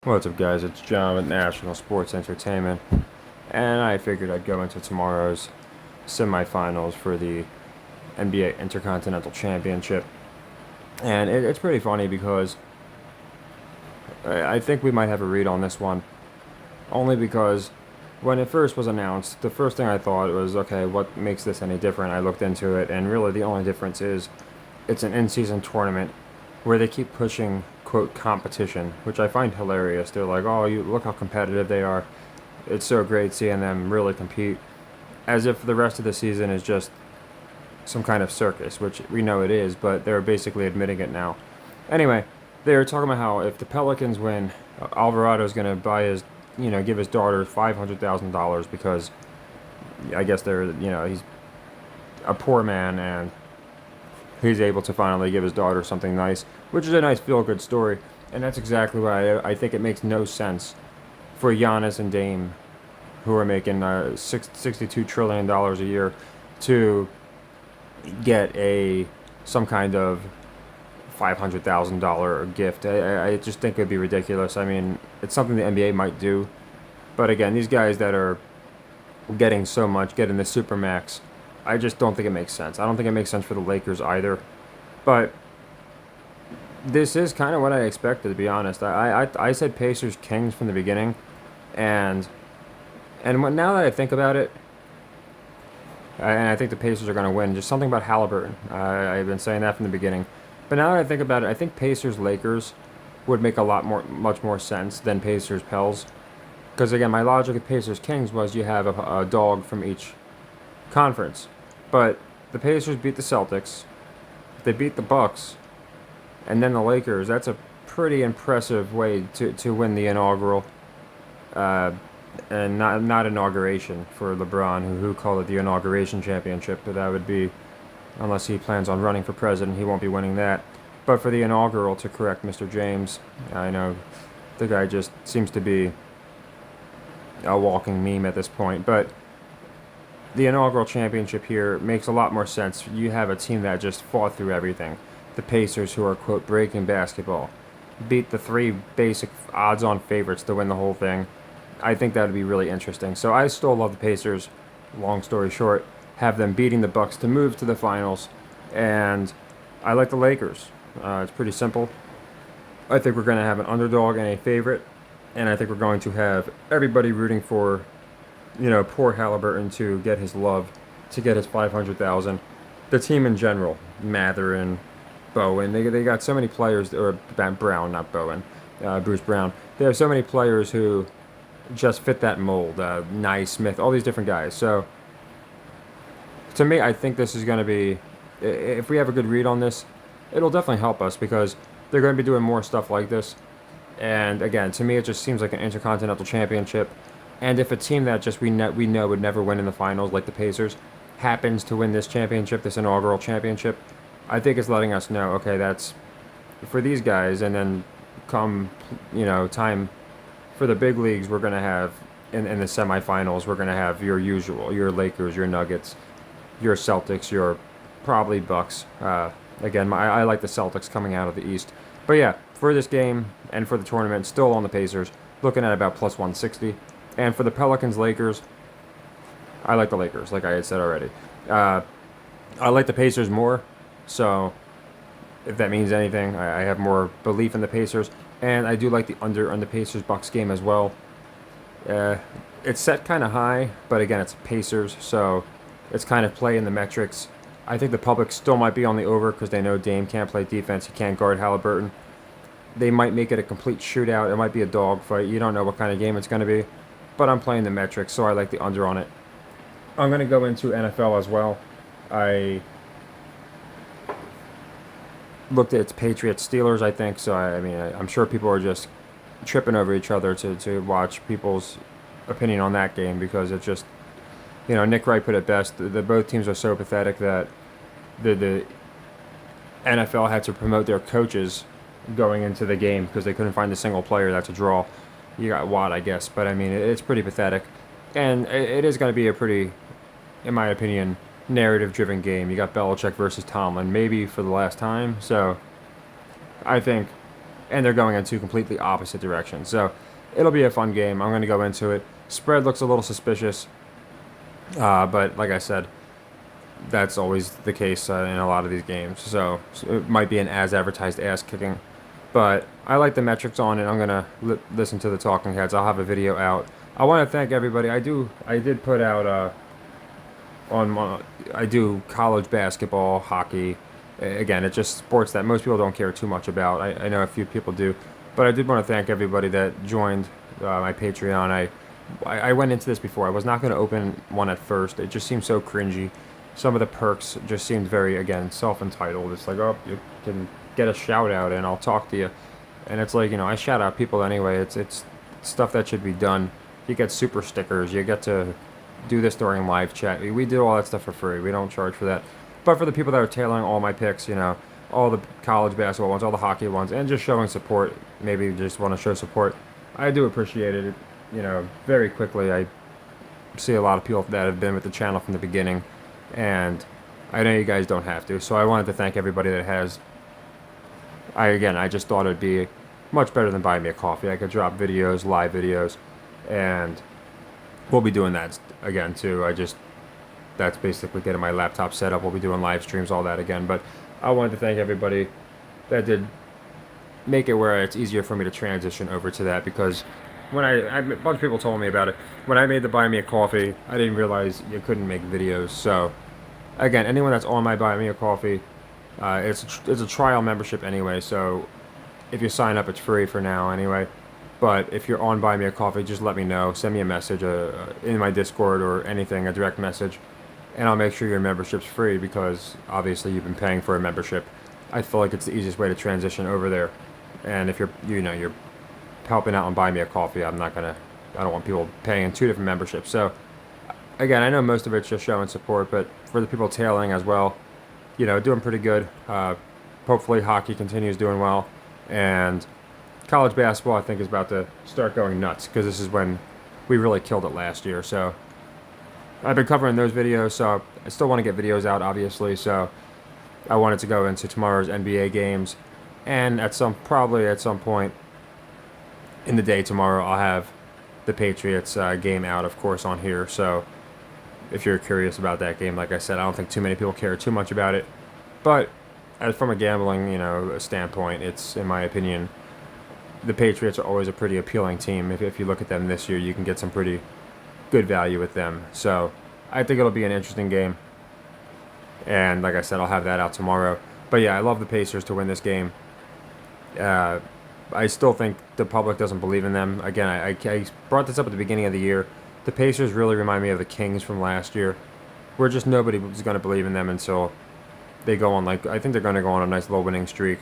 What's up, guys? It's John with National Sports Entertainment, and I figured I'd go into tomorrow's semifinals for the NBA Intercontinental Championship. And it's pretty funny because I think we might have a read on this one, only because when it first was announced, the first thing I thought was, okay, what makes this any different? I looked into it, and really the only difference is it's an in-season tournament where they keep pushing, quote, competition, which I find hilarious. They're like, oh, you look how competitive they are. It's so great seeing them really compete, as if the rest of the season is just some kind of circus, which we know it is, but they're basically admitting it now. Anyway, they were talking about how if the Pelicans win, Alvarado's going to buy his, give his daughter $500,000 because I guess he's a poor man and he's able to finally give his daughter something nice, which is a nice feel-good story. And that's exactly why I think it makes no sense for Giannis and Dame, who are making $62 trillion a year, to get some kind of $500,000 gift. I just think it'd be ridiculous. I mean, it's something the NBA might do, but again, these guys that are getting so much, getting the supermax, I just don't think it makes sense. I don't think it makes sense for the Lakers either. But this is kind of what I expected, to be honest. I said Pacers Kings from the beginning, and now that I think about it, and I think the Pacers are going to win. Just something about Halliburton. I've been saying that from the beginning, but now that I think about it, I think Pacers Lakers would make much more sense than Pacers Pels. Because again, my logic with Pacers Kings was you have a dog from each conference, but the Pacers beat the Celtics, they beat the Bucks, and then the Lakers. That's a pretty impressive way to win the inaugural, and not inauguration for LeBron, who called it the inauguration championship. But that would be, unless he plans on running for president, he won't be winning that. But for the inaugural, to correct Mr. James, I know the guy just seems to be a walking meme at this point, but the inaugural championship here makes a lot more sense. You have a team that just fought through everything. The Pacers, who are, quote, breaking basketball, beat the three basic odds-on favorites to win the whole thing. I think that would be really interesting. So I still love the Pacers. Long story short, have them beating the Bucks to move to the finals, and I like the Lakers. It's pretty simple. I think we're going to have an underdog and a favorite, and I think we're going to have everybody rooting for, poor Halliburton to get his love, to get his 500,000. The team in general, Mather, Bowen, they got so many players, or Brown, not Bowen, Bruce Brown. They have so many players who just fit that mold. Smith, all these different guys. So to me, I think this is going to be, if we have a good read on this, it'll definitely help us because they're going to be doing more stuff like this. And again, to me, it just seems like an intercontinental championship. And if a team that just we know would never win in the finals, like the Pacers, happens to win this championship, this inaugural championship, I think it's letting us know, okay, that's for these guys. And then come, time for the big leagues, we're going to have, in the semifinals, we're going to have your Lakers, your Nuggets, your Celtics, your probably Bucks. Again, I like the Celtics coming out of the East. But yeah, for this game and for the tournament, still on the Pacers, looking at about plus 160. And for the Pelicans Lakers, I like the Lakers, like I had said already. I like the Pacers more, so if that means anything, I have more belief in the Pacers. And I do like the under on the Pacers-Bucks game as well. It's set kind of high, but again, it's Pacers, so it's kind of play in the metrics. I think the public still might be on the over because they know Dame can't play defense. He can't guard Halliburton. They might make it a complete shootout. It might be a dogfight. You don't know what kind of game it's going to be. But I'm playing the metrics, so I like the under on it. I'm going to go into NFL as well. I looked at its Patriots Steelers, I think. So, I'm sure people are just tripping over each other to watch people's opinion on that game because it's just, Nick Wright put it best. Both teams are so pathetic that the NFL had to promote their coaches going into the game because they couldn't find a single player that's a draw. You got Watt, I guess, but it's pretty pathetic. And it is going to be a pretty, in my opinion, narrative-driven game. You got Belichick versus Tomlin, maybe for the last time. So I think and they're going in two completely opposite directions. So it'll be a fun game. I'm going to go into it. Spread looks a little suspicious, but like I said, that's always the case in a lot of these games. So it might be an as advertised ass kicking. But I like the metrics on it. I'm going to listen to the talking heads. I'll have a video out. I want to thank everybody. I did put out I do college basketball, hockey. Again, it's just sports that most people don't care too much about. I know a few people do. But I did want to thank everybody that joined my Patreon. I went into this before. I was not going to open one at first. It just seemed so cringy. Some of the perks just seemed very, again, self-entitled. It's like, oh, you can get a shout out and I'll talk to you. And it's like, I shout out people anyway. It's stuff that should be done. You get super stickers. You get to do this during live chat. We do all that stuff for free. We don't charge for that. But for the people that are tailoring all my picks, all the college basketball ones, all the hockey ones, and just showing support, maybe you just want to show support, I do appreciate it. Very quickly, I see a lot of people that have been with the channel from the beginning, and I know you guys don't have to, so I wanted to thank everybody that has. I just thought it'd be much better than buying me a coffee. I could drop videos, live videos, and we'll be doing that again too. That's basically getting my laptop set up. We'll be doing live streams, all that again. But I wanted to thank everybody that did make it where it's easier for me to transition over to that, because when a bunch of people told me about it. When I made the Buy Me a Coffee, I didn't realize you couldn't make videos. So again, anyone that's on my Buy Me a Coffee, it's a trial membership anyway. So if you sign up, it's free for now anyway. But if you're on Buy Me a Coffee, just let me know. Send me a message in my Discord or anything, a direct message, and I'll make sure your membership's free, because obviously you've been paying for a membership. I feel like it's the easiest way to transition over there. And if you're helping out on Buy Me a Coffee, I don't want people paying two different memberships. So again, I know most of it's just showing support, but for the people tailing as well, doing pretty good. Hopefully hockey continues doing well, and college basketball I think is about to start going nuts, because this is when we really killed it last year. So I've been covering those videos, so I still want to get videos out, obviously. So I wanted to go into tomorrow's NBA games, and probably at some point in the day tomorrow, I'll have the Patriots game out, of course, on here. So if you're curious about that game, like I said, I don't think too many people care too much about it. But from a gambling, standpoint, it's, in my opinion, the Patriots are always a pretty appealing team. If you look at them this year, you can get some pretty good value with them. So I think it'll be an interesting game. And like I said, I'll have that out tomorrow. But yeah, I love the Pacers to win this game. I still think the public doesn't believe in them. Again, I brought this up at the beginning of the year. The Pacers really remind me of the Kings from last year, where just nobody was going to believe in them until they go on, I think they're going to go on a nice little winning streak.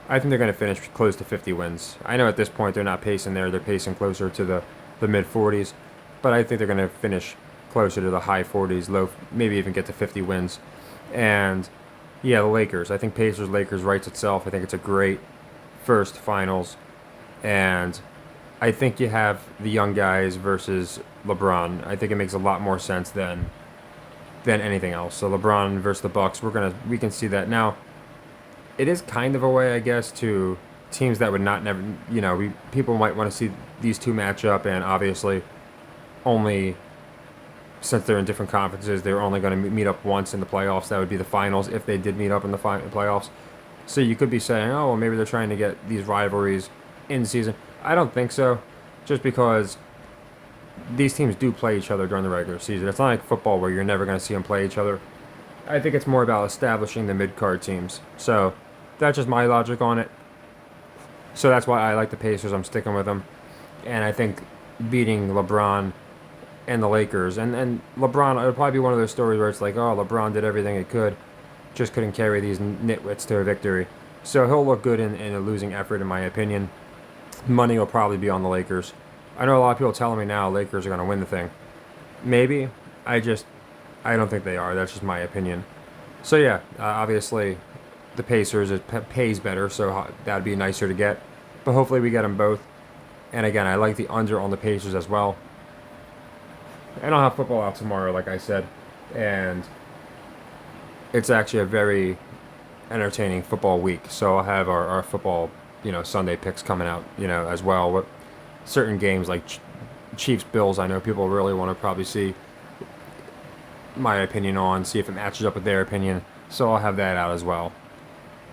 I think they're going to finish close to 50 wins. I know at this point they're not pacing there. They're pacing closer to the mid-40s. But I think they're going to finish closer to the high 40s, maybe even get to 50 wins. And yeah, the Lakers. I think Pacers-Lakers writes itself. I think it's a great first finals. And I think you have the young guys versus LeBron. I think it makes a lot more sense than anything else. So LeBron versus the Bucks, we can see that. Now, it is kind of a way, I guess, to teams that would people might want to see these two match up, and obviously only, since they're in different conferences, they're only going to meet up once in the playoffs. That would be the finals if they did meet up in the playoffs. So you could be saying, oh, well, maybe they're trying to get these rivalries in season. I don't think so, just because these teams do play each other during the regular season. It's not like football where you're never going to see them play each other. I think it's more about establishing the mid-card teams. So that's just my logic on it. So that's why I like the Pacers. I'm sticking with them. And I think beating LeBron and the Lakers, and LeBron, it'll probably be one of those stories where it's like, oh, LeBron did everything he could, just couldn't carry these nitwits to a victory. So he'll look good in a losing effort, in my opinion. Money will probably be on the Lakers. I know a lot of people telling me now Lakers are going to win the thing. Maybe. I don't think they are. That's just my opinion. So yeah, obviously the Pacers, it pays better, so that'd be nicer to get. But hopefully we get them both. And again, I like the under on the Pacers as well. And I'll have football out tomorrow, like I said. And it's actually a very entertaining football week. So I'll have our football Sunday picks coming out, as well. What certain games like Chiefs Bills, I know people really want to probably see my opinion on, see if it matches up with their opinion. So I'll have that out as well.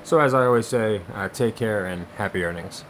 So as I always say, take care and happy earnings.